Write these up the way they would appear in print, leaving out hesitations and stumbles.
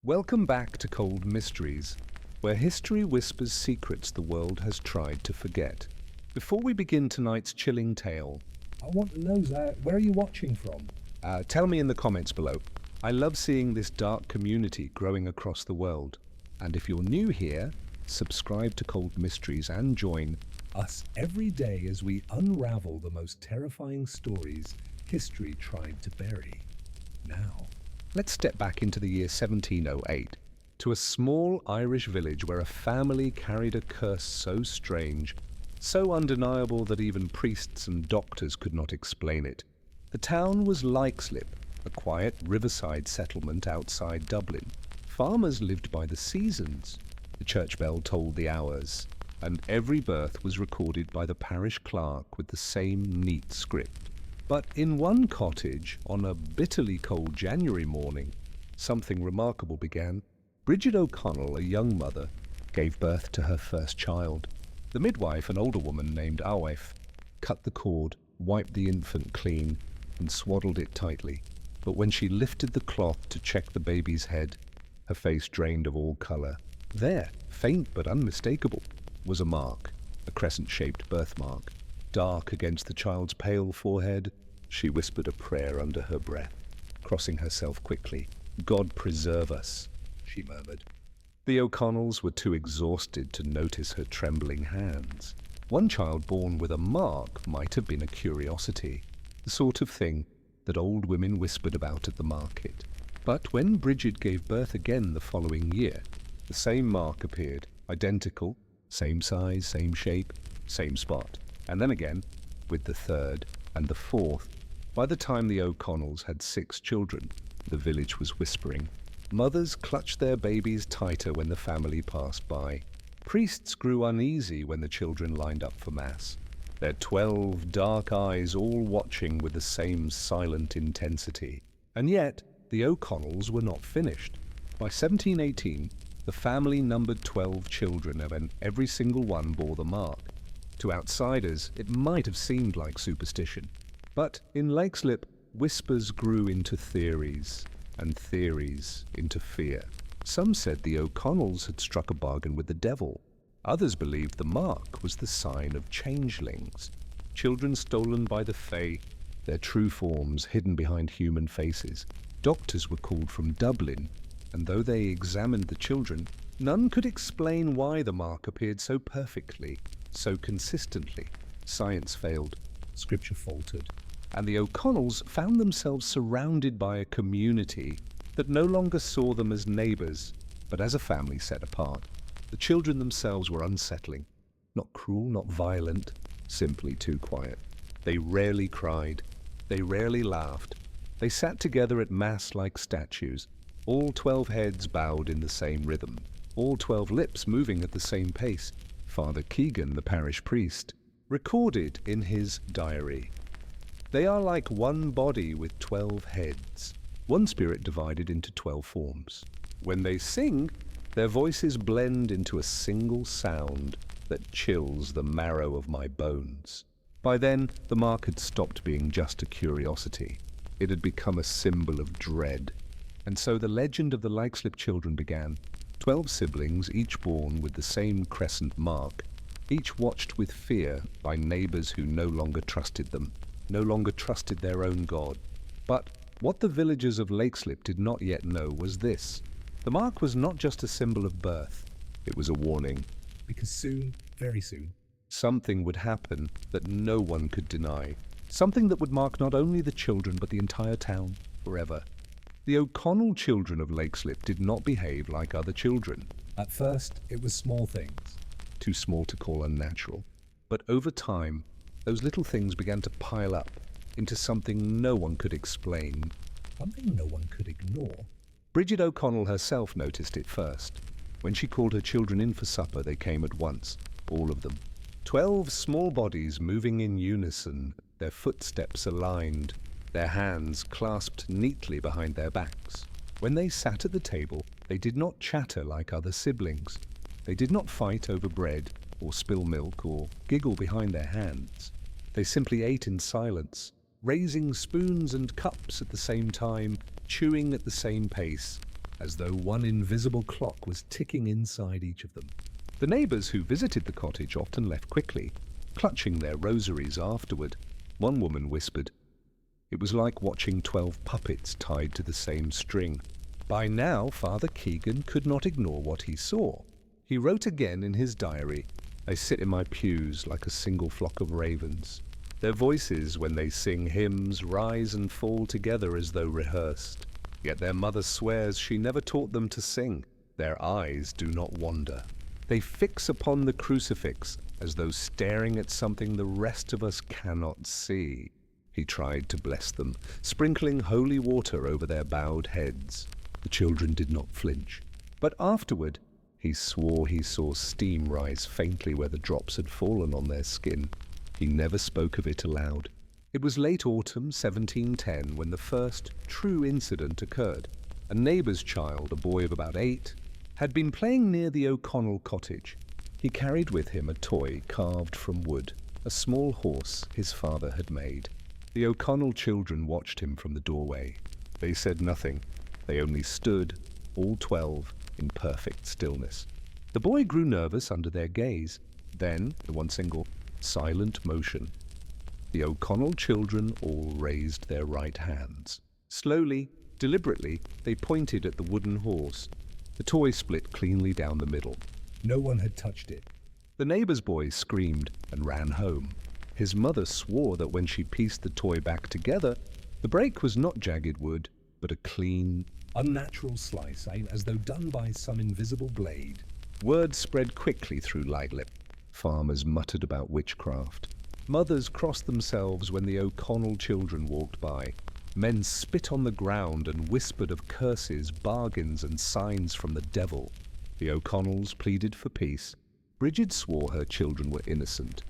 Welcome back to Cold Mysteries, where history whispers secrets the world has tried to forget. Before we begin tonight's chilling tale, I want to know, Zach, where are you watching from? tell me in the comments below. I love seeing this dark community growing across the world. And if you're new here, subscribe to Cold Mysteries and join Us every day as we unravel the most terrifying stories history tried to bury. Now, Let's step back into the year 1708, to a small Irish village where a family carried a curse so strange, so undeniable that even priests and doctors could not explain it. The town was Leixlip, a quiet riverside settlement outside Dublin. Farmers lived by the seasons. The church bell tolled the hours, and every birth was recorded by the parish clerk with the same neat script. But in one cottage, on a bitterly cold January morning, something remarkable began. Bridget O'Connell, a young mother, gave birth to her first child. The midwife, an older woman named Awaif, cut the cord, wiped the infant clean, and swaddled it tightly. But when she lifted the cloth to check the baby's head, her face drained of all colour. There, faint but unmistakable, was a mark, a crescent-shaped birthmark. Dark against the child's pale forehead, she whispered a prayer under her breath, crossing herself quickly. "God preserve us," she murmured. The O'Connells were too exhausted to notice her trembling hands. One child born with a mark might have been a curiosity, the sort of thing that old women whispered about at the market. But when Bridget gave birth again the following year, the same mark appeared, identical, same size, same shape, same spot. And then again, with the third and the fourth. By the time the O'Connells had 6 children, the village was whispering. Mothers clutched their babies tighter when the family passed by. Priests grew uneasy when the children lined up for Mass, their 12 dark eyes all watching with the same silent intensity. And yet, the O'Connells were not finished. By 1718, the family numbered 12 children, and every single one bore the mark. To outsiders, it might have seemed like superstition. But in Leixlip, whispers grew into theories, and theories into fear. Some said the O'Connells had struck a bargain with the devil. Others believed the mark was the sign of changelings, children stolen by the Fae, their true forms hidden behind human faces. Doctors were called from Dublin, and though they examined the children, none could explain why the mark appeared so perfectly, so consistently. Science failed, Scripture faltered, and the O'Connells found themselves surrounded by a community that no longer saw them as neighbours, but as a family set apart. The children themselves were unsettling, not cruel, not violent, simply too quiet. They rarely cried, they rarely laughed. They sat together at Mass like statues, all 12 heads bowed in the same rhythm, all 12 lips moving at the same pace. Father Keegan, the parish priest, recorded in his diary, "They are like one body with 12 heads, one spirit divided into 12 forms. When they sing, their voices blend into a single sound that chills the marrow of my bones." By then, the mark had stopped being just a curiosity. It had become a symbol of dread. And so the legend of the Leixlip children began. 12 siblings, each born with the same crescent mark, each watched with fear by neighbours who no longer trusted them, no longer trusted their own God. But what the villagers of Leixlip did not yet know was this. The mark was not just a symbol of birth, it was a warning. because soon, very soon, Something would happen that no one could deny. Something that would mark not only the children but the entire town forever. The O'Connell children of Leixlip did not behave like other children. at first it was small things. Too small to call unnatural. But over time, those little things began to pile up into something no one could explain. Something no one could ignore. Bridget O'Connell herself noticed it first. When she called her children in for supper, they came at once, all of them. 12 small bodies moving in unison, their footsteps aligned, their hands clasped neatly behind their backs. When they sat at the table, they did not chatter like other siblings. They did not fight over bread, or spill milk, or giggle behind their hands. They simply ate in silence, raising spoons and cups at the same time, chewing at the same pace, as though one invisible clock was ticking inside each of them. The neighbors who visited the cottage often left quickly, clutching their rosaries afterward. One woman whispered, "It was like watching 12 puppets tied to the same string." By now, Father Keegan could not ignore what he saw. He wrote again in his diary, "I sit in my pews like a single flock of ravens. Their voices, when they sing hymns, rise and fall together as though rehearsed. Yet their mother swears she never taught them to sing. Their eyes do not wander. They fix upon the crucifix as though staring at something the rest of us cannot see." He tried to bless them, sprinkling holy water over their bowed heads. The children did not flinch. But afterward, he swore he saw steam rise faintly where the drops had fallen on their skin. He never spoke of it aloud. It was late autumn 1710 when the first true incident occurred. A neighbour's child, a boy of about 8, had been playing near the O'Connell cottage. He carried with him a toy carved from wood, a small horse his father had made. The O'Connell children watched him from the doorway. They said nothing. They only stood, all 12, in perfect stillness. The boy grew nervous under their gaze. Then, in one single, silent motion, the O'Connell children all raised their right hands. Slowly, deliberately, they pointed at the wooden horse. The toy split cleanly down the middle. No one had touched it. The neighbor's boy screamed and ran home. His mother swore that when she pieced the toy back together, the break was not jagged wood, but a clean, unnatural slice, as though done by some invisible blade. Word spread quickly through Leixlip. Farmers muttered about witchcraft. Mothers crossed themselves when the O'Connell children walked by. Men spit on the ground and whispered of curses, bargains, and signs from the devil. The O'Connells pleaded for peace. Bridget swore her children were innocent,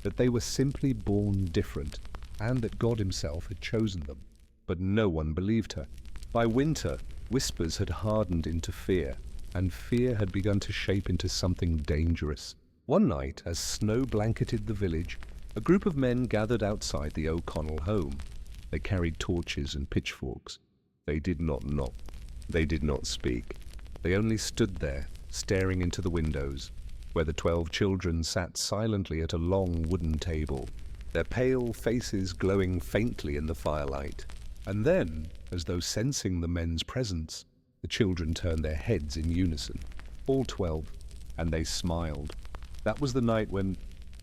that they were simply born different, and that God himself had chosen them. But no one believed her. By winter, whispers had hardened into fear, and fear had begun to shape into something dangerous. One night, as snow blanketed the village, a group of men gathered outside the O'Connell home. They carried torches and pitchforks. They did not knock. They did not speak. They only stood there, staring into the windows, where the 12 children sat silently at a long wooden table, their pale faces glowing faintly in the firelight. And then, as though sensing the men's presence, the children turned their heads in unison, all 12, and they smiled. That was the night when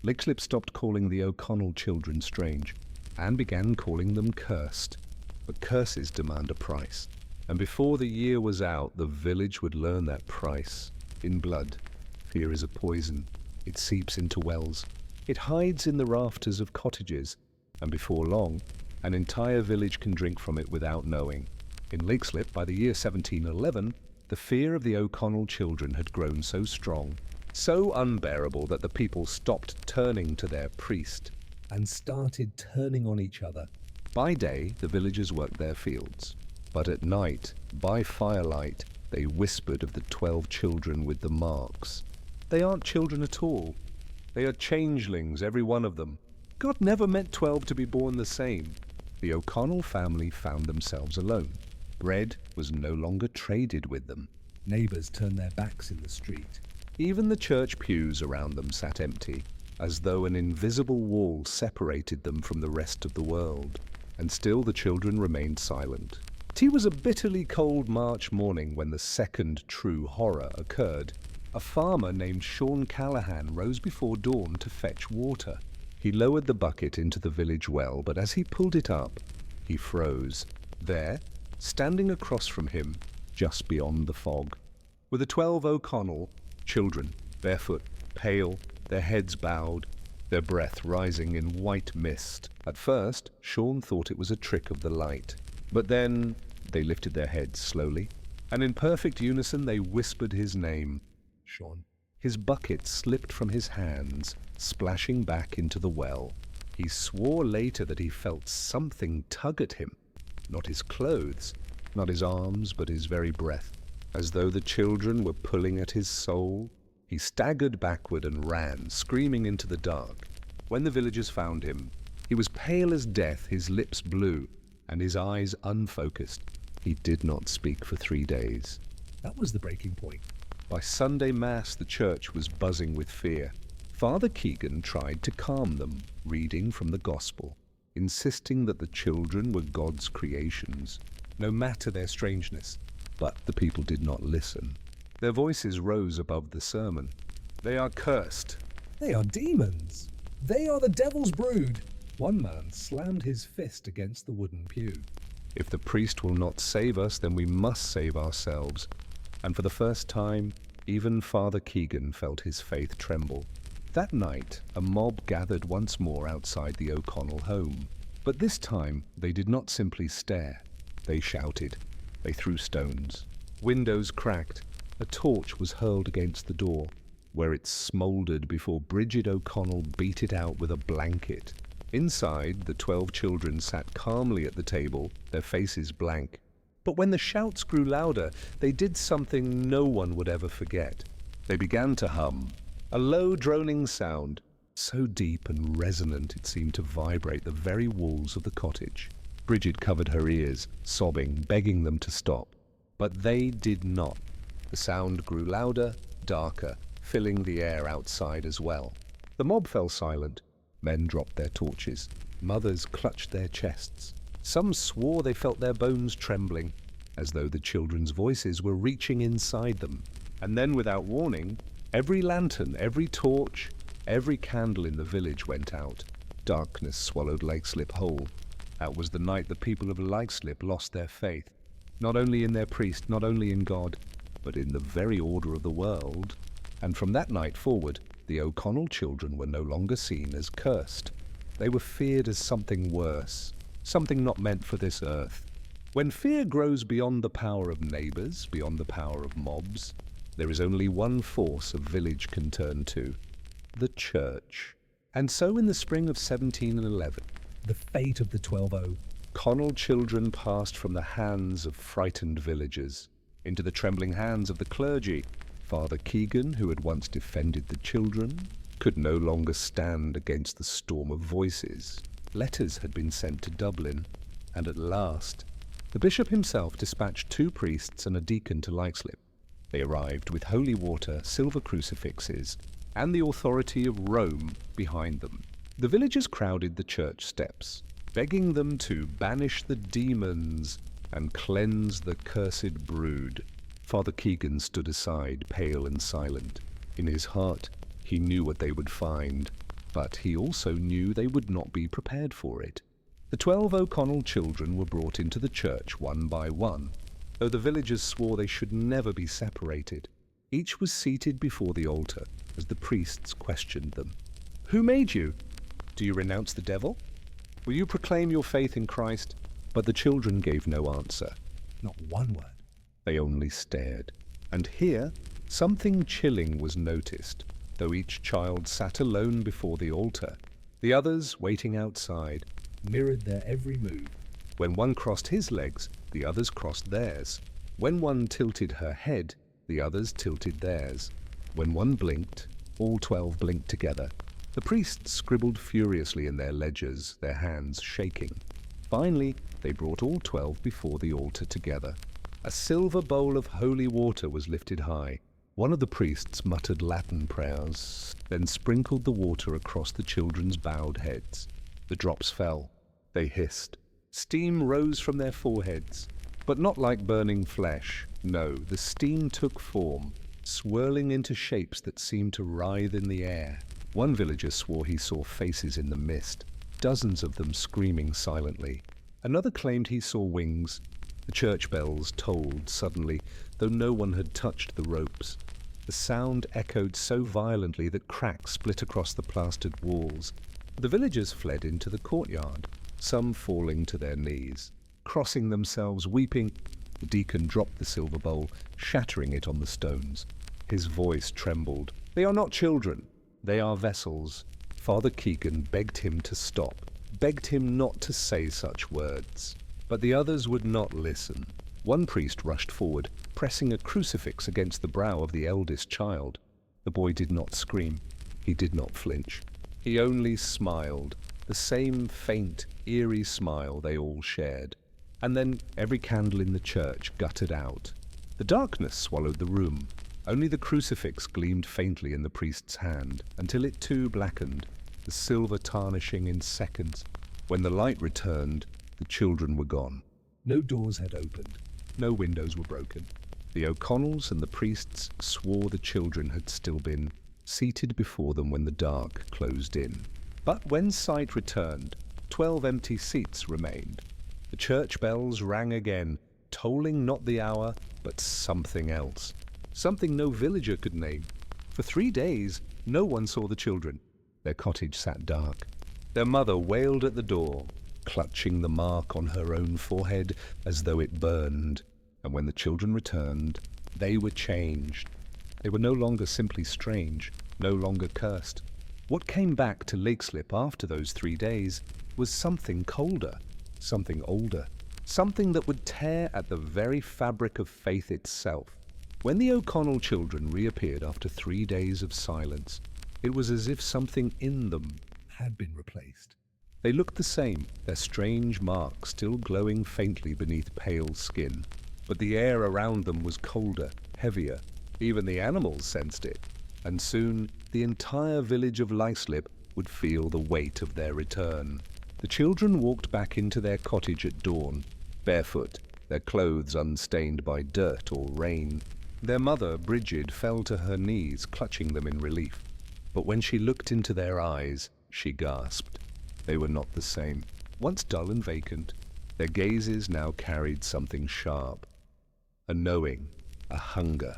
Leixlip stopped calling the O'Connell children strange and began calling them cursed. But curses demand a price, and before the year was out, the village would learn that price in blood. Fear is a poison. It seeps into wells. It hides in the rafters of cottages, and before long, an entire village can drink from it without knowing. In Leixlip, by the year 1711, the fear of the O'Connell children had grown so strong, so unbearable that the people stopped turning to their priest and started turning on each other. By day, the villagers worked their fields, but at night, by firelight, they whispered of the 12 children with the marks. They aren't children at all. They are changelings, every one of them. God never meant 12 to be born the same. The O'Connell family found themselves alone. Bread was no longer traded with them. Neighbors turned their backs in the street. Even the church pews around them sat empty, as though an invisible wall separated them from the rest of the world. And still the children remained silent. It was a bitterly cold March morning when the second true horror occurred. A farmer named Sean Callahan rose before dawn to fetch water. He lowered the bucket into the village well, but as he pulled it up, he froze. There, standing across from him, just beyond the fog, were the 12 O'Connell children, barefoot, pale, their heads bowed, their breath rising in white mist. At first, Sean thought it was a trick of the light. But then they lifted their heads slowly, and in perfect unison they whispered his name, Sean. His bucket slipped from his hands, splashing back into the well. He swore later that he felt something tug at him, not his clothes, not his arms, but his very breath, as though the children were pulling at his soul. He staggered backward and ran, screaming into the dark. When the villagers found him, he was pale as death, his lips blue, and his eyes unfocused. He did not speak for 3 days. That was the breaking point. By Sunday Mass, the church was buzzing with fear. Father Keegan tried to calm them, reading from the Gospel, insisting that the children were God's creations, no matter their strangeness. But the people did not listen. Their voices rose above the sermon. "They are cursed." They are demons. They are the devil's brood. One man slammed his fist against the wooden pew. "If the priest will not save us, then we must save ourselves." And for the first time, even Father Keegan felt his faith tremble. That night, a mob gathered once more outside the O'Connell home. But this time, they did not simply stare. They shouted. They threw stones. Windows cracked. A torch was hurled against the door, where it smouldered before Bridget O'Connell beat it out with a blanket. Inside, the 12 children sat calmly at the table, their faces blank. But when the shouts grew louder, they did something no one would ever forget. They began to hum, a low droning sound, so deep and resonant it seemed to vibrate the very walls of the cottage. Bridget covered her ears, sobbing, begging them to stop. But they did not. The sound grew louder, darker, filling the air outside as well. The mob fell silent. Men dropped their torches. Mothers clutched their chests. Some swore they felt their bones trembling, as though the children's voices were reaching inside them. And then, without warning, every lantern, every torch, every candle in the village went out. Darkness swallowed Leixlip whole. That was the night the people of Leixlip lost their faith, not only in their priest, not only in God, but in the very order of the world. And from that night forward, the O'Connell children were no longer seen as cursed. They were feared as something worse, something not meant for this earth. When fear grows beyond the power of neighbors, beyond the power of mobs, there is only one force a village can turn to: the church. And so in the spring of 1711, The fate of the 12 Connell children passed from the hands of frightened villagers into the trembling hands of the clergy. Father Keegan, who had once defended the children, could no longer stand against the storm of voices. Letters had been sent to Dublin, and at last, the bishop himself dispatched 2 priests and a deacon to Leixlip. They arrived with holy water, silver crucifixes, and the authority of Rome behind them. The villagers crowded the church steps, begging them to banish the demons and cleanse the cursed brood. Father Keegan stood aside, pale and silent. In his heart, he knew what they would find, but he also knew they would not be prepared for it. The 12 O'Connell children were brought into the church one by one, though the villagers swore they should never be separated. Each was seated before the altar as the priests questioned them. "Who made you? Do you renounce the devil? Will you proclaim your faith in Christ?" But the children gave no answer. Not one word. They only stared. And here, something chilling was noticed. Though each child sat alone before the altar, the others, waiting outside, Mirrored their every move. when one crossed his legs, the others crossed theirs. When one tilted her head, the others tilted theirs. When one blinked, all 12 blinked together. The priests scribbled furiously in their ledgers, their hands shaking. Finally, they brought all 12 before the altar together. A silver bowl of holy water was lifted high. One of the priests muttered Latin prayers, then sprinkled the water across the children's bowed heads. The drops fell. They hissed. Steam rose from their foreheads, but not like burning flesh. No, the steam took form, swirling into shapes that seemed to writhe in the air. One villager swore he saw faces in the mist, dozens of them screaming silently. Another claimed he saw wings. The church bells tolled suddenly, though no one had touched the ropes. The sound echoed so violently that cracks split across the plastered walls. The villagers fled into the courtyard, some falling to their knees. Crossing themselves, weeping, the deacon dropped the silver bowl, shattering it on the stones. His voice trembled. "They are not children. They are vessels." Father Keegan begged him to stop, begged him not to say such words. But the others would not listen. One priest rushed forward, pressing a crucifix against the brow of the eldest child. The boy did not scream. He did not flinch. He only smiled, the same faint, eerie smile they all shared. And then every candle in the church guttered out. The darkness swallowed the room. Only the crucifix gleamed faintly in the priest's hand, until it too blackened, the silver tarnishing in seconds. When the light returned, the children were gone. No doors had opened. No windows were broken. The O'Connells and the priests swore the children had still been seated before them when the dark closed in. But when sight returned, 12 empty seats remained. The church bells rang again, tolling not the hour, but something else. Something no villager could name. For 3 days, no one saw the children. Their cottage sat dark. Their mother wailed at the door, clutching the mark on her own forehead as though it burned. And when the children returned, they were changed. They were no longer simply strange, no longer cursed. What came back to Leixlip after those 3 days was something colder, something older, something that would tear at the very fabric of faith itself. When the O'Connell children reappeared after 3 days of silence, it was as if something in them Had been replaced. They looked the same, their strange marks still glowing faintly beneath pale skin. But the air around them was colder, heavier. Even the animals sensed it. And soon, the entire village of Leixlip would feel the weight of their return. The children walked back into their cottage at dawn, barefoot, their clothes unstained by dirt or rain. Their mother, Bridget, fell to her knees, clutching them in relief. But when she looked into their eyes, she gasped. They were not the same. Once dull and vacant, their gazes now carried something sharp. A knowing, a hunger.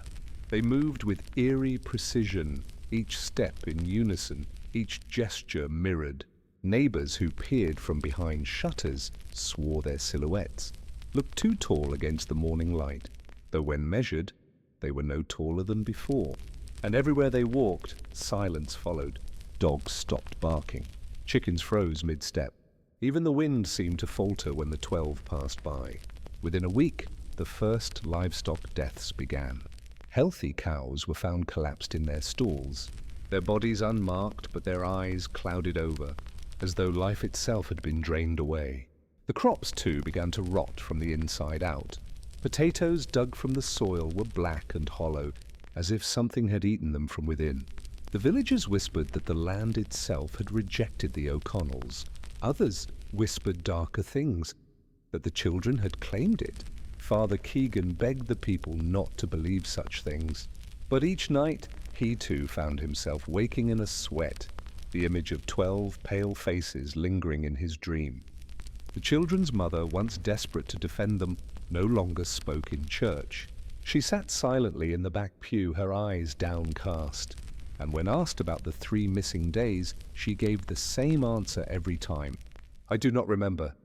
They moved with eerie precision, each step in unison, each gesture mirrored. Neighbors who peered from behind shutters swore their silhouettes looked too tall against the morning light, though when measured, they were no taller than before. And everywhere they walked, silence followed. Dogs stopped barking. Chickens froze mid-step. Even the wind seemed to falter when the 12 passed by. Within a week, the first livestock deaths began. Healthy cows were found collapsed in their stalls, their bodies unmarked but their eyes clouded over, as though life itself had been drained away. The crops, too, began to rot from the inside out. Potatoes dug from the soil were black and hollow, as if something had eaten them from within. The villagers whispered that the land itself had rejected the O'Connells. Others whispered darker things, that the children had claimed it. Father Keegan begged the people not to believe such things. But each night, he too found himself waking in a sweat, the image of 12 pale faces lingering in his dream. The children's mother, once desperate to defend them, no longer spoke in church. She sat silently in the back pew, her eyes downcast. And when asked about the 3 missing days, she gave the same answer every time. "I do not remember."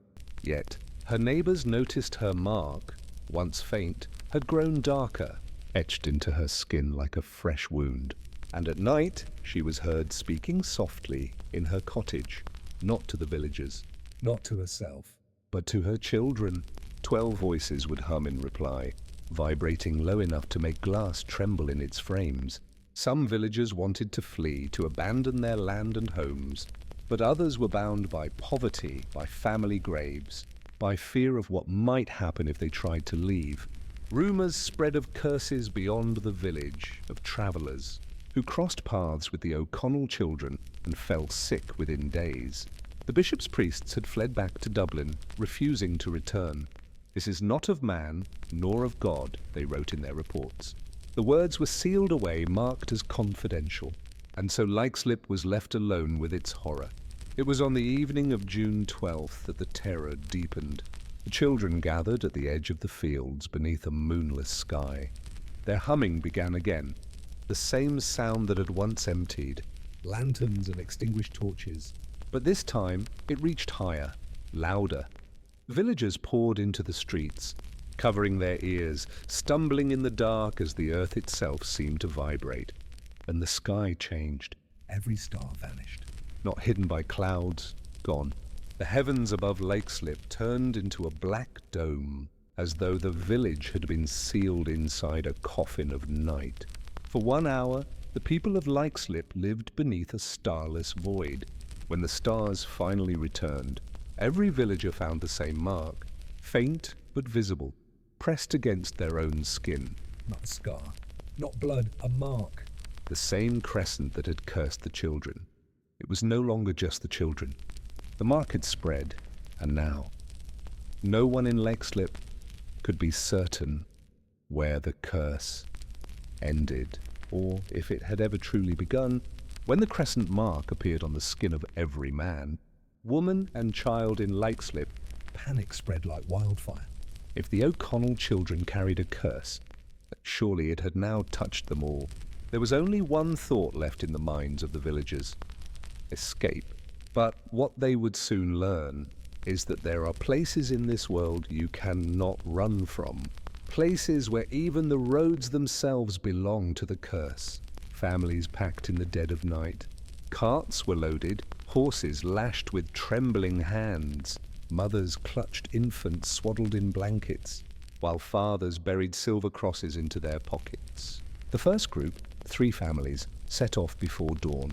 Yet, her neighbors noticed her mark, once faint, had grown darker, etched into her skin like a fresh wound. And at night, she was heard speaking softly in her cottage, not to the villagers, Not to herself. but to her children. 12 voices would hum in reply, vibrating low enough to make glass tremble in its frames. Some villagers wanted to flee, to abandon their land and homes, but others were bound by poverty, by family graves, by fear of what might happen if they tried to leave. Rumors spread of curses beyond the village, of travelers who crossed paths with the O'Connell children and fell sick within days. The bishop's priests had fled back to Dublin, refusing to return. "This is not of man, nor of God," they wrote in their reports. The words were sealed away, marked as confidential, and so Leixlip was left alone with its horror. It was on the evening of June 12th that the terror deepened. The children gathered at the edge of the fields beneath a moonless sky. Their humming began again, the same sound that had once emptied. Lanterns and extinguished torches. But this time it reached higher, louder. Villagers poured into the streets, covering their ears, stumbling in the dark as the earth itself seemed to vibrate. And the sky changed. Every star vanished. Not hidden by clouds, gone. The heavens above Leixlip turned into a black dome, as though the village had been sealed inside a coffin of night. For 1 hour, the people of Leixlip lived beneath a starless void. When the stars finally returned, every villager found the same mark, faint but visible, pressed against their own skin. Not a scar, not blood, a mark. The same crescent that had cursed the children. It was no longer just the children. The mark had spread, and now no one in Leixlip could be certain where the curse ended, or if it had ever truly begun. When the crescent mark appeared on the skin of every man, woman and child in Leixlip, Panic spread like wildfire. if the O'Connell children carried a curse, surely it had now touched them all. There was only one thought left in the minds of the villagers: escape. But what they would soon learn is that there are places in this world you cannot run from. Places where even the roads themselves belong to the curse. Families packed in the dead of night. Carts were loaded, horses lashed with trembling hands. Mothers clutched infants swaddled in blankets, while fathers buried silver crosses into their pockets. The first group, 3 families, set off before dawn,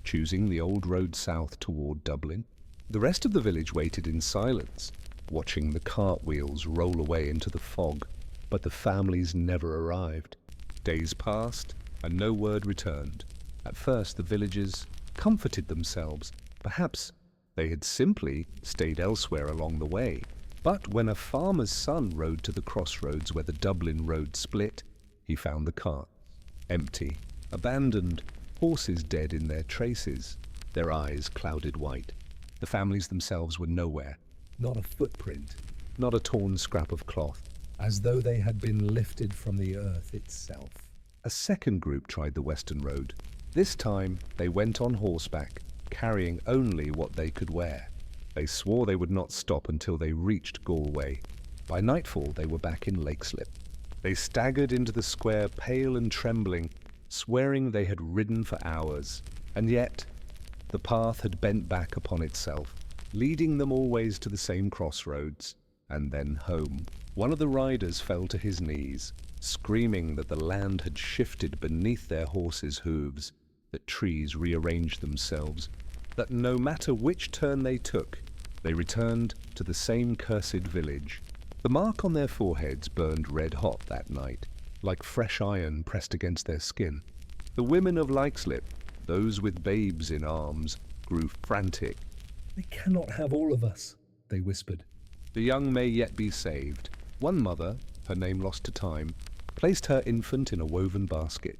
choosing the old road south toward Dublin. The rest of the village waited in silence, watching the cartwheels roll away into the fog, but the families never arrived. Days passed, and no word returned. At first, the villagers comforted themselves. Perhaps they had simply stayed elsewhere along the way. But when a farmer's son rode to the crossroads where the Dublin road split, he found the carts empty, abandoned, horses dead in their traces, their eyes clouded white. The families themselves were nowhere. Not a footprint, Not a torn scrap of cloth. as though they had been lifted from the earth itself. A second group tried the western road. This time, they went on horseback, carrying only what they could wear. They swore they would not stop until they reached Galway. By nightfall, they were back in Leixlip. They staggered into the square, pale and trembling, swearing they had ridden for hours. And yet, the path had bent back upon itself, leading them always to the same crossroads, and then home. One of the riders fell to his knees, screaming that the land had shifted beneath their horses' hooves, that trees rearranged themselves, that no matter which turn they took, they returned to the same cursed village. The mark on their foreheads burned red-hot that night, like fresh iron pressed against their skin. The women of Leixlip, those with babes in arms, grew frantic. They cannot have all of us, they whispered. The young may yet be saved. One mother, her name lost to time, placed her infant in a woven basket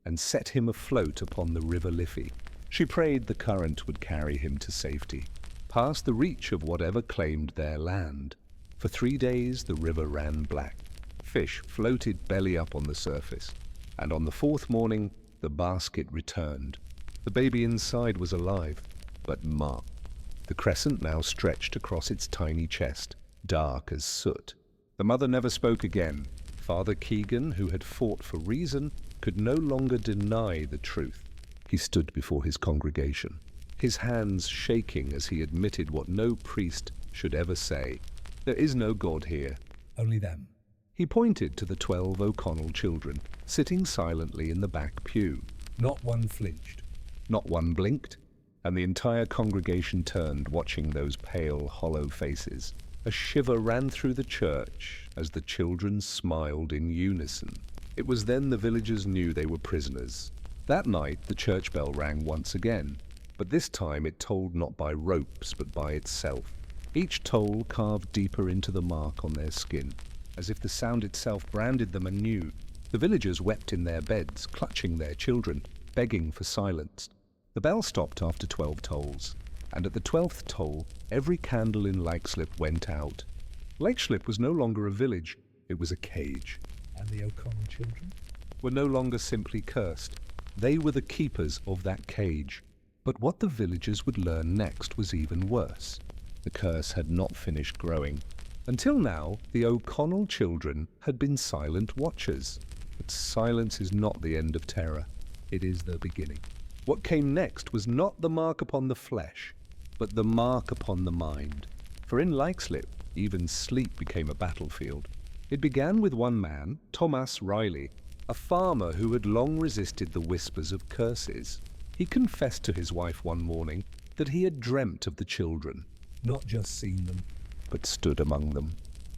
and set him afloat upon the river Liffey. She prayed the current would carry him to safety, past the reach of whatever claimed their land. For 3 days the river ran black. Fish floated belly up on the surface, and on the 4th morning the basket returned. The baby inside was alive, but marked. The crescent now stretched across its tiny chest, dark as soot. The mother never spoke again. Father Keegan, who had fought for reason, could no longer deny the truth. He stood before his congregation, his hands shaking as he admitted what no priest should ever say. There is no God here. Only them. He pointed to the 12 O'Connell children, sitting silently in the back pew. Not one flinched. Not one blinked, and the entire congregation turned, watching those pale, hollow faces. A shiver ran through the church as the children smiled in unison. It was then the villagers knew they were prisoners. That night the church bell rang once again, but this time it tolled not by ropes but by itself. Each toll carved deeper into the mark on their skin, as if the sound itself branded them anew. The villagers wept in their beds, clutching their children, begging for silence. The bell stopped after 12 tolls, and at the 12th toll, every candle in Leixlip went out. Leixlip was no longer a village, it was a cage. And the O'Connell children? Were no longer simply cursed. They were the keepers of that cage. But what the villagers would learn next was even worse. The curse had not finished growing. Until now, the O'Connell children had been silent watchers. But silence is not the end of terror. It is the beginning. What came next was not the mark upon the flesh, but the mark upon the mind. For in Leixlip, even sleep became a battlefield. It began with one man, Thomas Riley, a farmer who had long resisted the whispers of curses. He confessed to his wife one morning that he had dreamt of the children, Not just seen them. but stood among them.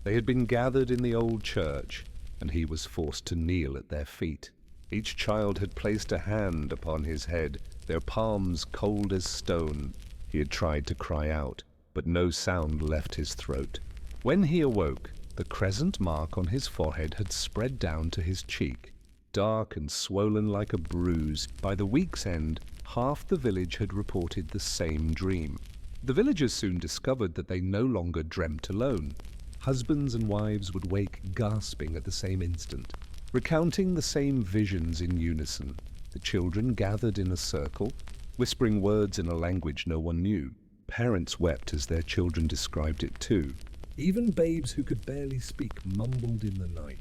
They had been gathered in the old church, and he was forced to kneel at their feet. Each child had placed a hand upon his head, their palms cold as stone. He had tried to cry out, but no sound left his throat. When he awoke, the crescent mark on his forehead had spread down to his cheek, dark and swollen like a bruise. By the week's end, half the village had reported the same dream. The villagers soon discovered that they no longer dreamt alone. Husbands and wives would wake gasping at the same instant, recounting the same visions in unison. The children gathered in a circle, whispering words in a language no one knew. Parents wept as their children described it too. Even babes who could barely speak mumbled in the night,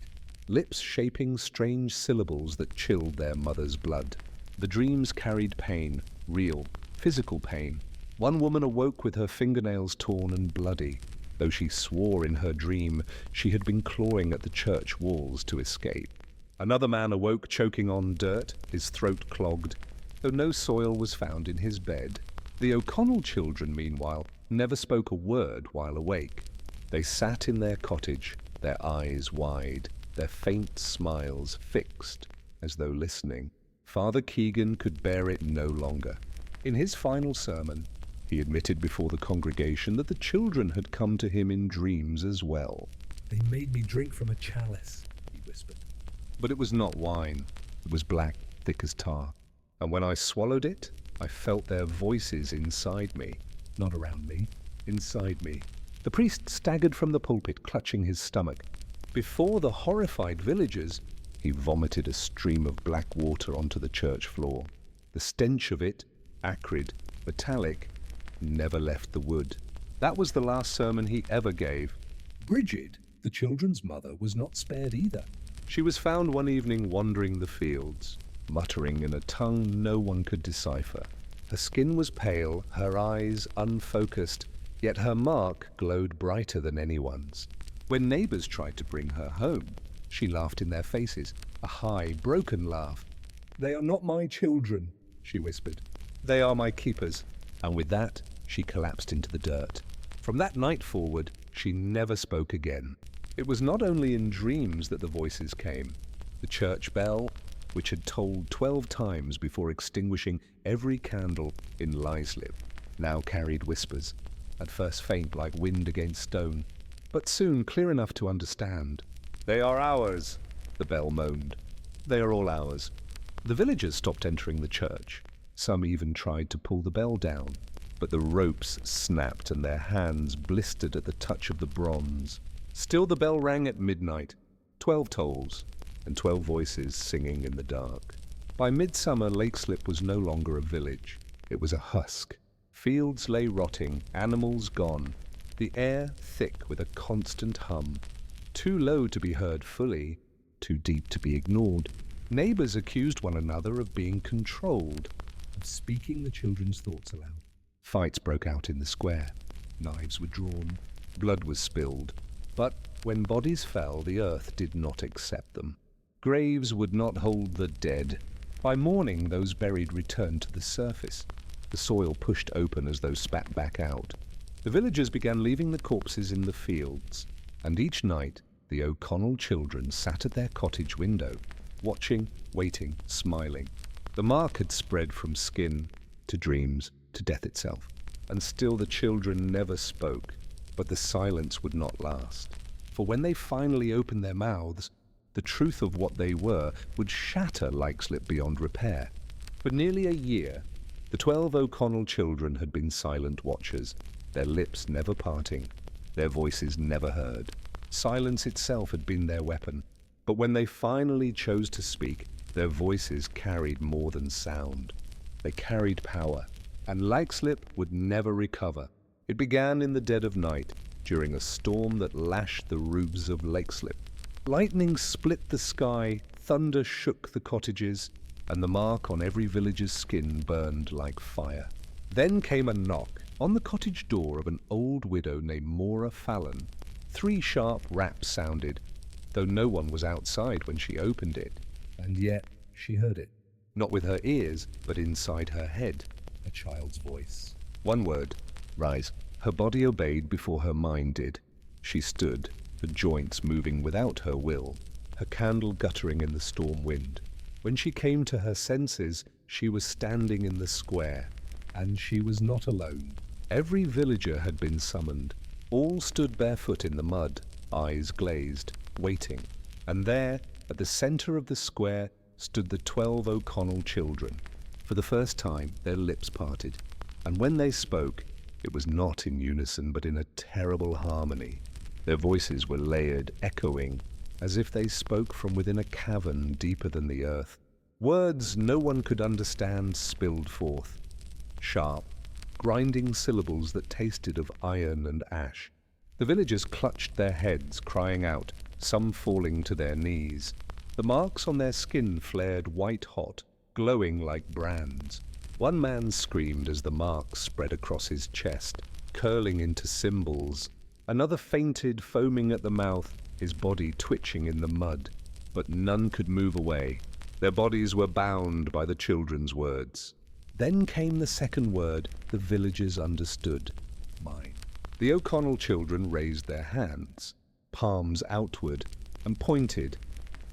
Lips shaping strange syllables that chilled their mother's blood. The dreams carried pain, real, physical pain. One woman awoke with her fingernails torn and bloody. Though she swore in her dream she had been clawing at the church walls to escape. Another man awoke choking on dirt, his throat clogged, though no soil was found in his bed. The O'Connell children, meanwhile, never spoke a word while awake. They sat in their cottage, their eyes wide, their faint smiles fixed, as though listening. Father Keegan could bear it no longer. In his final sermon, he admitted before the congregation that the children had come to him in dreams as well. "They made me drink from a chalice," he whispered. But it was not wine. It was black, thick as tar. And when I swallowed it, I felt their voices inside me. "Not around me." Inside me. The priest staggered from the pulpit, clutching his stomach. Before the horrified villagers, he vomited a stream of black water onto the church floor. The stench of it, acrid, metallic, never left the wood. That was the last sermon he ever gave. Bridget, the children's mother, was not spared either. She was found one evening wandering the fields, muttering in a tongue no one could decipher. Her skin was pale, her eyes unfocused, yet her mark glowed brighter than anyone's. When neighbors tried to bring her home, she laughed in their faces, a high, broken laugh. "They are not my children," she whispered. "They are my keepers." And with that, she collapsed into the dirt. From that night forward, she never spoke again. It was not only in dreams that the voices came. The church bell, which had tolled 12 times before extinguishing every candle in Leixlip, now carried whispers, at first faint like wind against stone, but soon clear enough to understand. "They are ours," the bell moaned. "They are all ours." The villagers stopped entering the church. Some even tried to pull the bell down, but the ropes snapped and their hands blistered at the touch of the bronze. Still the bell rang at midnight, 12 tolls, and 12 voices singing in the dark. By midsummer, Leixlip was no longer a village. It was a husk. Fields lay rotting, animals gone, the air thick with a constant hum. Too low to be heard fully, too deep to be ignored. Neighbors accused one another of being controlled, Of speaking the children's thoughts aloud. Fights broke out in the square. Knives were drawn. Blood was spilled. But when bodies fell, the earth did not accept them. Graves would not hold the dead. By morning, those buried returned to the surface. The soil pushed open as though spat back out. The villagers began leaving the corpses in the fields, and each night the O'Connell children sat at their cottage window, watching, waiting, smiling. The mark had spread from skin to dreams to death itself, and still the children never spoke. But the silence would not last, for when they finally opened their mouths, the truth of what they were would shatter Leixlip beyond repair. For nearly a year, the 12 O'Connell children had been silent watchers, their lips never parting, their voices never heard. Silence itself had been their weapon, but when they finally chose to speak, their voices carried more than sound. They carried power, and Leixlip would never recover. It began in the dead of night, during a storm that lashed the roofs of Leixlip. Lightning split the sky, thunder shook the cottages, and the mark on every villager's skin burned like fire. Then came a knock on the cottage door of an old widow named Mora Fallon. 3 sharp raps sounded, though no one was outside when she opened it. And yet she heard it. Not with her ears, but inside her head. A child's voice. One word, rise. Her body obeyed before her mind did. She stood, her joints moving without her will, her candle guttering in the storm wind. When she came to her senses, she was standing in the square. And she was not alone. Every villager had been summoned. All stood barefoot in the mud, eyes glazed, waiting. And there, at the center of the square, stood the 12 O'Connell children. For the first time, their lips parted. And when they spoke, it was not in unison, but in a terrible harmony. Their voices were layered, echoing, as if they spoke from within a cavern deeper than the earth. Words no one could understand spilled forth. Sharp, grinding syllables that tasted of iron and ash. The villagers clutched their heads, crying out, some falling to their knees. The marks on their skin flared white-hot, glowing like brands. One man screamed as the marks spread across his chest, curling into symbols. Another fainted, foaming at the mouth, his body twitching in the mud. But none could move away. Their bodies were bound by the children's words. Then came the second word the villagers understood. Mine. The O'Connell children raised their hands, palms outward, and pointed,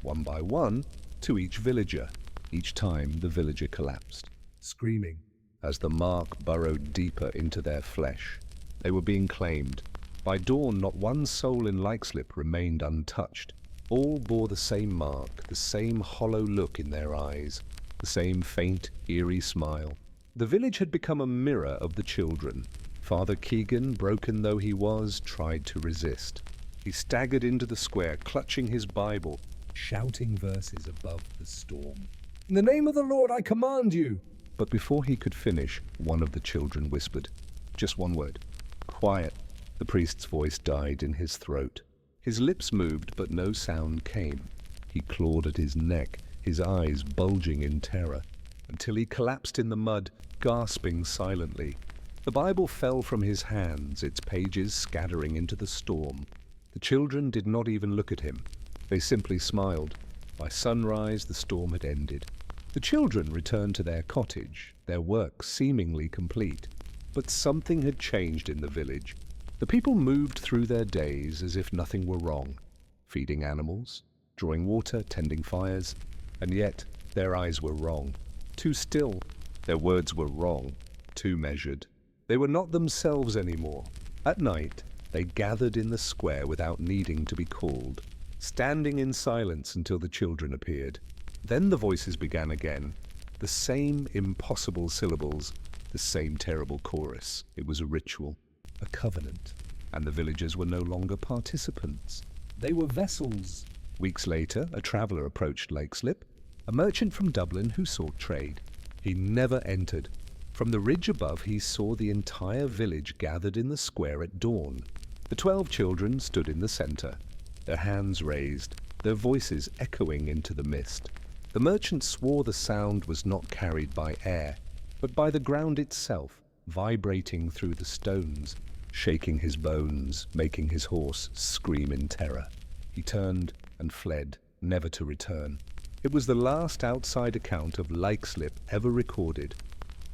one by one, to each villager. Each time the villager collapsed, Screaming. as the mark burrowed deeper into their flesh. They were being claimed. By dawn, not one soul in Leixlip remained untouched. All bore the same mark, the same hollow look in their eyes, the same faint, eerie smile. The village had become a mirror of the children. Father Keegan, broken though he was, tried to resist. He staggered into the square, clutching his Bible, Shouting verses above the storm. In the name of the Lord, I command you. but before he could finish, one of the children whispered, just one word, quiet. The priest's voice died in his throat. His lips moved, but no sound came. He clawed at his neck, his eyes bulging in terror, until he collapsed in the mud, gasping silently. The Bible fell from his hands, its pages scattering into the storm. The children did not even look at him. They simply smiled. By sunrise, the storm had ended. The children returned to their cottage, their work seemingly complete. But something had changed in the village. The people moved through their days as if nothing were wrong, feeding animals, drawing water, tending fires, and yet their eyes were wrong. Too still. Their words were wrong, too measured. They were not themselves anymore. At night, they gathered in the square without needing to be called, standing in silence until the children appeared. Then the voices began again, the same impossible syllables, the same terrible chorus. It was a ritual, a covenant, and the villagers were no longer participants. They were vessels. Weeks later, a traveller approached Leixlip, a merchant from Dublin who sought trade. He never entered. From the ridge above, he saw the entire village gathered in the square at dawn. The 12 children stood in the center, their hands raised, their voices echoing into the mist. The merchant swore the sound was not carried by air, but by the ground itself, vibrating through the stones, shaking his bones, making his horse scream in terror. He turned and fled, never to return. It was the last outside account of Leixlip ever recorded.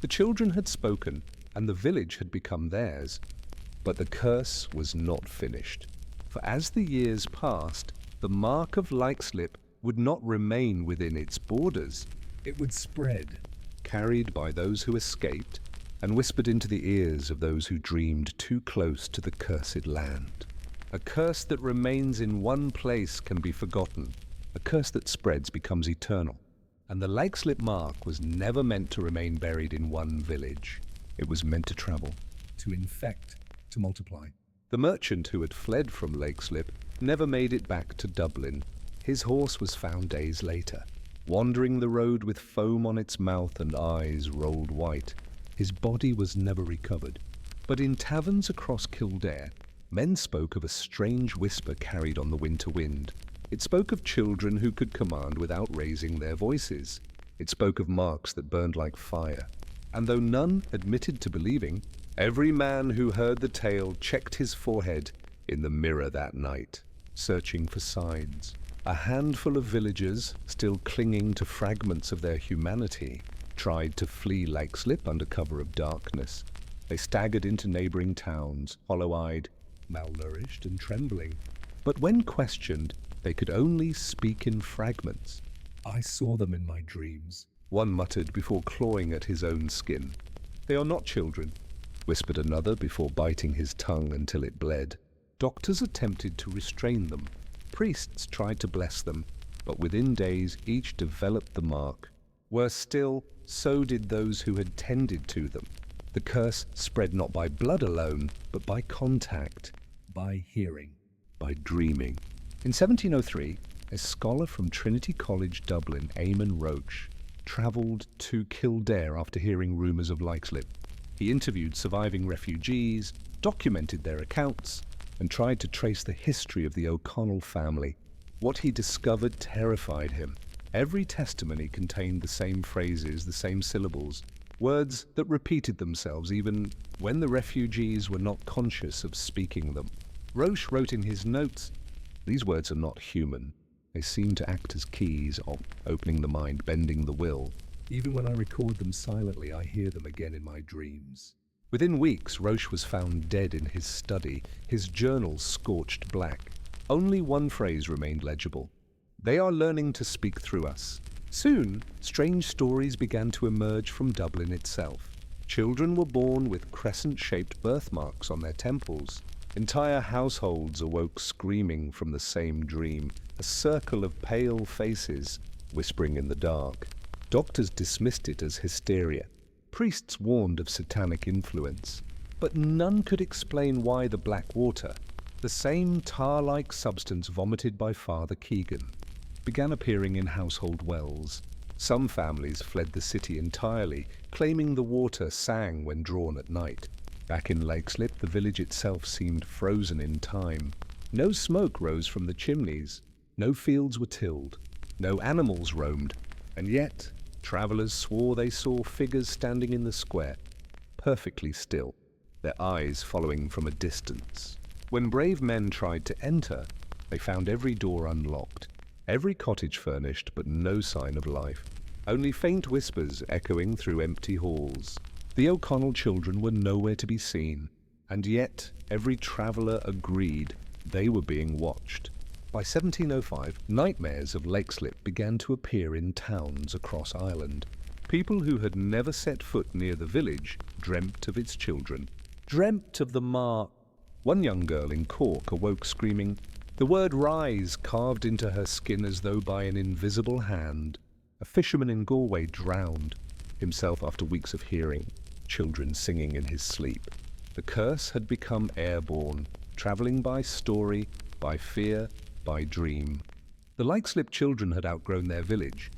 The children had spoken, and the village had become theirs. But the curse was not finished. For as the years passed, the mark of Leixlip would not remain within its borders. It would spread. Carried by those who escaped, and whispered into the ears of those who dreamed too close to the cursed land. A curse that remains in one place can be forgotten. A curse that spreads becomes eternal. And the Leixlip mark was never meant to remain buried in one village. It was meant to travel. To infect. To multiply. The merchant who had fled from Leixlip never made it back to Dublin. His horse was found days later, wandering the road with foam on its mouth and eyes rolled white. His body was never recovered. But in taverns across Kildare, men spoke of a strange whisper carried on the winter wind. It spoke of children who could command without raising their voices. It spoke of marks that burned like fire. And though none admitted to believing, every man who heard the tale checked his forehead in the mirror that night, searching for signs. A handful of villagers, still clinging to fragments of their humanity, tried to flee Leixlip under cover of darkness. They staggered into neighboring towns, hollow-eyed, malnourished and trembling. But when questioned, they could only speak in fragments. I saw them in my dreams. One muttered before clawing at his own skin. They are not children, whispered another before biting his tongue until it bled. Doctors attempted to restrain them. Priests tried to bless them, but within days each developed the mark. Worse still, so did those who had tended to them. The curse spread not by blood alone, but by contact, By hearing. by dreaming. In 1703, a scholar from Trinity College, Dublin, Eamon Roche, travelled to Kildare after hearing rumours of Leixlip. He interviewed surviving refugees, documented their accounts, and tried to trace the history of the O'Connell family. What he discovered terrified him. Every testimony contained the same phrases, the same syllables, words that repeated themselves even when the refugees were not conscious of speaking them. Roche wrote in his notes, "These words are not human. They seem to act as keys, opening the mind, bending the will." Even when I record them silently, I hear them again in my dreams. Within weeks, Roche was found dead in his study, his journal scorched black. Only one phrase remained legible. "They are learning to speak through us." Soon, strange stories began to emerge from Dublin itself. Children were born with crescent-shaped birthmarks on their temples. Entire households awoke screaming from the same dream, a circle of pale faces whispering in the dark. Doctors dismissed it as hysteria. Priests warned of satanic influence. But none could explain why the black water, the same tar-like substance vomited by Father Keegan, began appearing in household wells. Some families fled the city entirely, claiming the water sang when drawn at night. Back in Leixlip, the village itself seemed frozen in time. No smoke rose from the chimneys, no fields were tilled, no animals roamed, and yet travellers swore they saw figures standing in the square, perfectly still, their eyes following from a distance. When brave men tried to enter, they found every door unlocked, every cottage furnished, but no sign of life. Only faint whispers echoing through empty halls. The O'Connell children were nowhere to be seen, and yet every traveller agreed they were being watched. By 1705, nightmares of Leixlip began to appear in towns across Ireland. People who had never set foot near the village dreamt of its children, dreamt of the mark. One young girl in Cork awoke screaming, the word "rise" carved into her skin as though by an invisible hand. A fisherman in Galway drowned himself after weeks of hearing children singing in his sleep. The curse had become airborne, travelling by story, by fear, by dream. The Leixlip children had outgrown their village.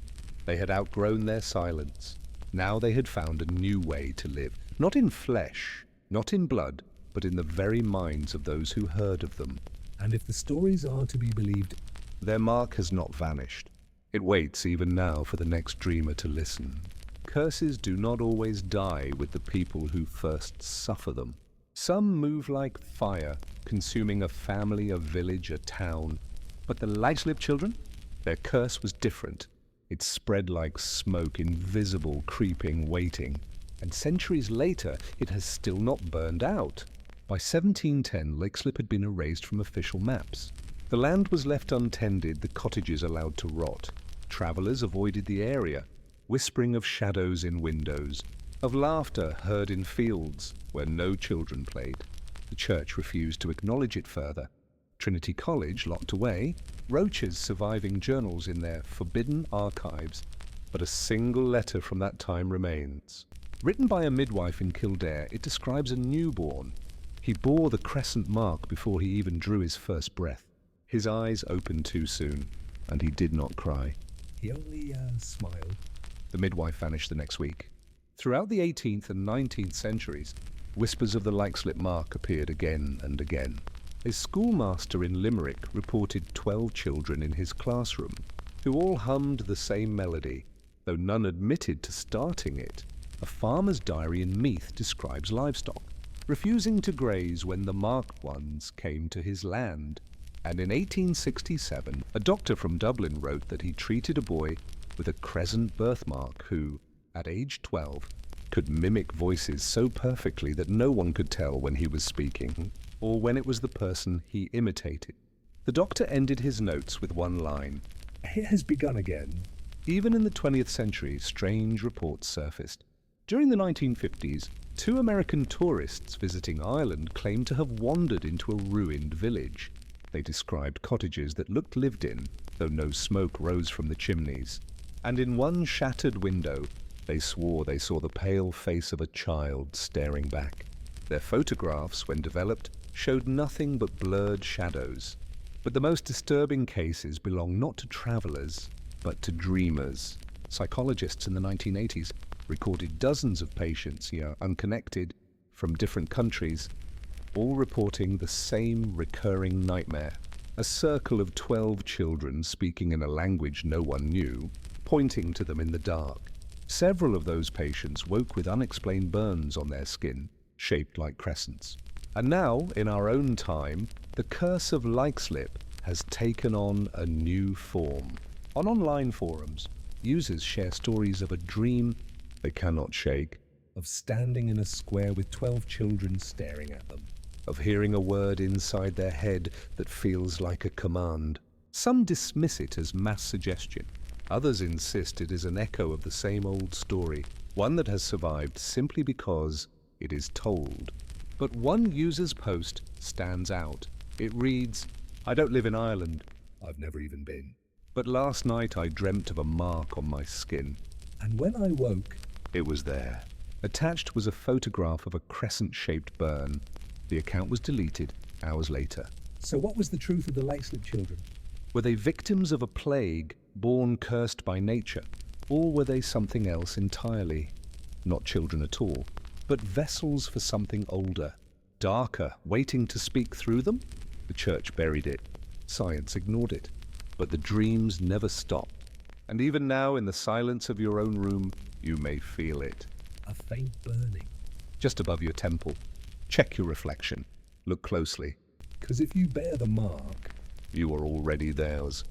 They had outgrown their silence. Now they had found a new way to live, not in flesh, not in blood, but in the very minds of those who heard of them. And if the stories are to be believed, their mark has not vanished. It waits even now for the next dreamer to listen. Curses do not always die with the people who first suffer them. Some move like fire, consuming a family, a village, a town. But the Leixlip children? Their curse was different. It spread like smoke, invisible, creeping, waiting. And centuries later, it has still not burned out. By 1710, Leixlip had been erased from official maps. The land was left untended, the cottages allowed to rot. Travellers avoided the area, whispering of shadows in windows, of laughter heard in fields where no children played. The church refused to acknowledge it further. Trinity College locked away Roche's surviving journals in their forbidden archives, but a single letter from that time remains. Written by a midwife in Kildare, it describes a newborn. He bore the crescent mark before he even drew his first breath. His eyes opened too soon, and he did not cry. he only smiled. The midwife vanished the next week. Throughout the 18th and 19th centuries, whispers of the Leixlip mark appeared again and again. A schoolmaster in Limerick reported 12 children in his classroom, who all hummed the same melody, though none admitted to starting it. A farmer's diary in Meath describes livestock, refusing to graze when the marked ones came to his land. And in 1867, a doctor from Dublin wrote that he treated a boy with a crescent birthmark who, at age 12, could mimic voices so perfectly that no one could tell when he was speaking or when it was the person he imitated. The doctor ended his notes with one line. It has begun again. Even in the 20th century, strange reports surfaced. During the 1950s, 2 American tourists visiting Ireland claimed to have wandered into a ruined village. They described cottages that looked lived in, though no smoke rose from the chimneys. And in one shattered window, they swore they saw the pale face of a child staring back. Their photographs, when developed, showed nothing but blurred shadows. But the most disturbing cases belong not to travelers, but to dreamers. Psychologists in the 1980s recorded dozens of patients here, unconnected, from different countries, all reporting the same recurring nightmare. A circle of 12 children speaking in a language no one knew, pointing to them in the dark. Several of those patients woke with unexplained burns on their skin, shaped like crescents. And now, in our own time, the curse of Leixlip has taken on a new form. On online forums, users share stories of a dream they cannot shake, Of standing in a square with 12 children staring at them. of hearing a word inside their head that feels like a command. Some dismiss it as mass suggestion. Others insist it is an echo of the same old story, one that has survived simply because it is told. But one user's post stands out. It reads, "I don't live in Ireland, I've never even been. but last night I dreamt of a mark on my skin. And when I woke, It was there." Attached was a photograph of a crescent-shaped burn. The account was deleted hours later. so what was the truth of the Leixlip children? Were they victims of a plague, born cursed by nature? Or were they something else entirely? Not children at all, but vessels for something older, darker, waiting to speak through them? The church buried it. Science ignored it. But the dreams never stop. And even now, in the silence of your own room, you may feel it. A faint burning. Just above your temple. Check your reflection. Look closely. Because if you bear the mark, You are already theirs.